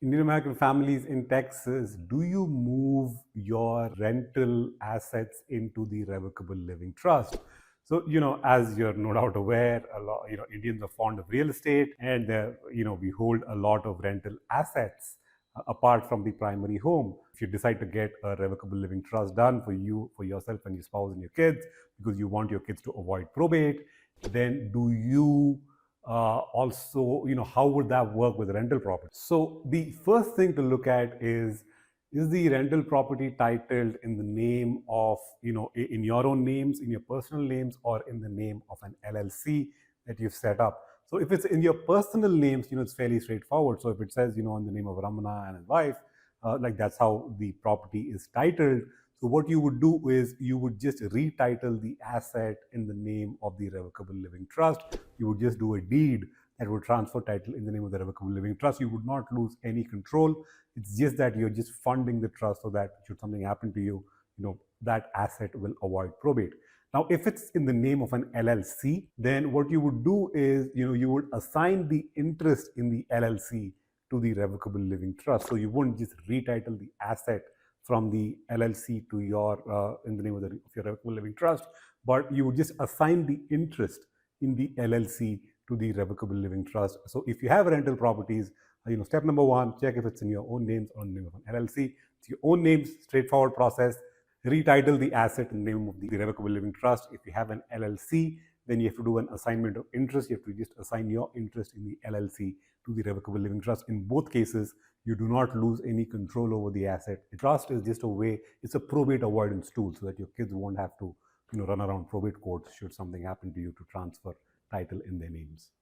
Indian American families in Texas, do you move your rental assets into the revocable living trust? So, as you're no doubt aware, a lot, Indians are fond of real estate, and we hold a lot of rental assets apart from the primary home. If you decide to get a revocable living trust done for you, for yourself and your spouse and your kids, because you want your kids to avoid probate, then do you also, how would that work with rental property? So the first thing to look at is the rental property titled in the name of, in your own names, in your personal names, or in the name of an LLC that you've set up. So if it's in your personal names, it's fairly straightforward. So if it says, in the name of Ramana and his wife, like that's how the property is titled. So what you would do is you would just retitle the asset in the name of the revocable living trust. You would just do a deed that would transfer title in the name of the revocable living trust. You would not lose any control. It's just that you're just funding the trust so that should something happen to you, that asset will avoid probate. Now, if it's in the name of an LLC, then what you would do is, you would assign the interest in the LLC to the revocable living trust. So you wouldn't just retitle the asset from the LLC to your in the name of your revocable living trust, but you would just assign the interest in the LLC to the revocable living trust. So if you have rental properties, step number one, check if it's in your own names or in the name of an LLC. It's your own names, straightforward process. Retitle the asset in the name of the revocable living trust. If you have an LLC, then you have to do an assignment of interest. You have to just assign your interest in the LLC to the revocable living trust. In both cases, you do not lose any control over the asset. The trust is just a way, it's a probate avoidance tool so that your kids won't have to run around probate courts should something happen to you to transfer title in their names.